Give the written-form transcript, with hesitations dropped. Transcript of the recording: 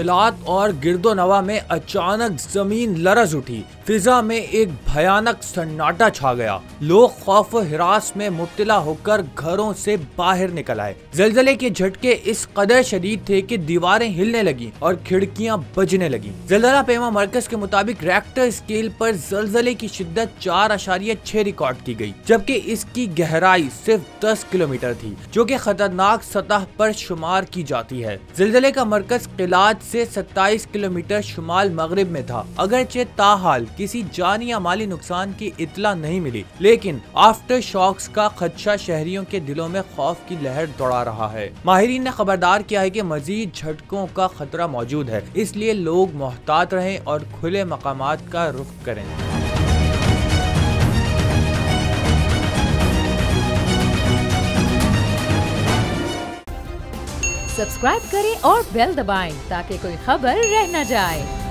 मुश्किलात और गिरदोनवा में अचानक जमीन लरज उठी। फिजा में एक भयानक सन्नाटा छा गया। लोग खौफ और हिरास में मुब्तला होकर घरों से बाहर निकल आए। जलजले के झटके इस कदर शदीद थे कि दीवारें हिलने लगी और खिड़कियां बजने लगी। जलजला पेमा मरकज के मुताबिक रेक्टर स्केल पर जलजले की शिद्दत 4.6 रिकॉर्ड की गई, जबकि इसकी गहराई सिर्फ 10 किलोमीटर थी, जो कि खतरनाक सतह पर शुमार की जाती है। जलजले का मरकज किलात से 27 किलोमीटर शुमाल मगरिब में था। अगरचे ताहाल किसी जानी या माली नुकसान की इतला नहीं मिली, लेकिन आफ्टर शॉक्स का खदशा शहरियों के दिलों में खौफ की लहर दौड़ा रहा है। माहिरीन ने खबरदार किया है कि मजीद झटकों का खतरा मौजूद है, इसलिए लोग मोहतात रहें और खुले मकामात का रुख करें। सब्सक्राइब करें और बेल दबाएं ताकि कोई खबर रह न जाए।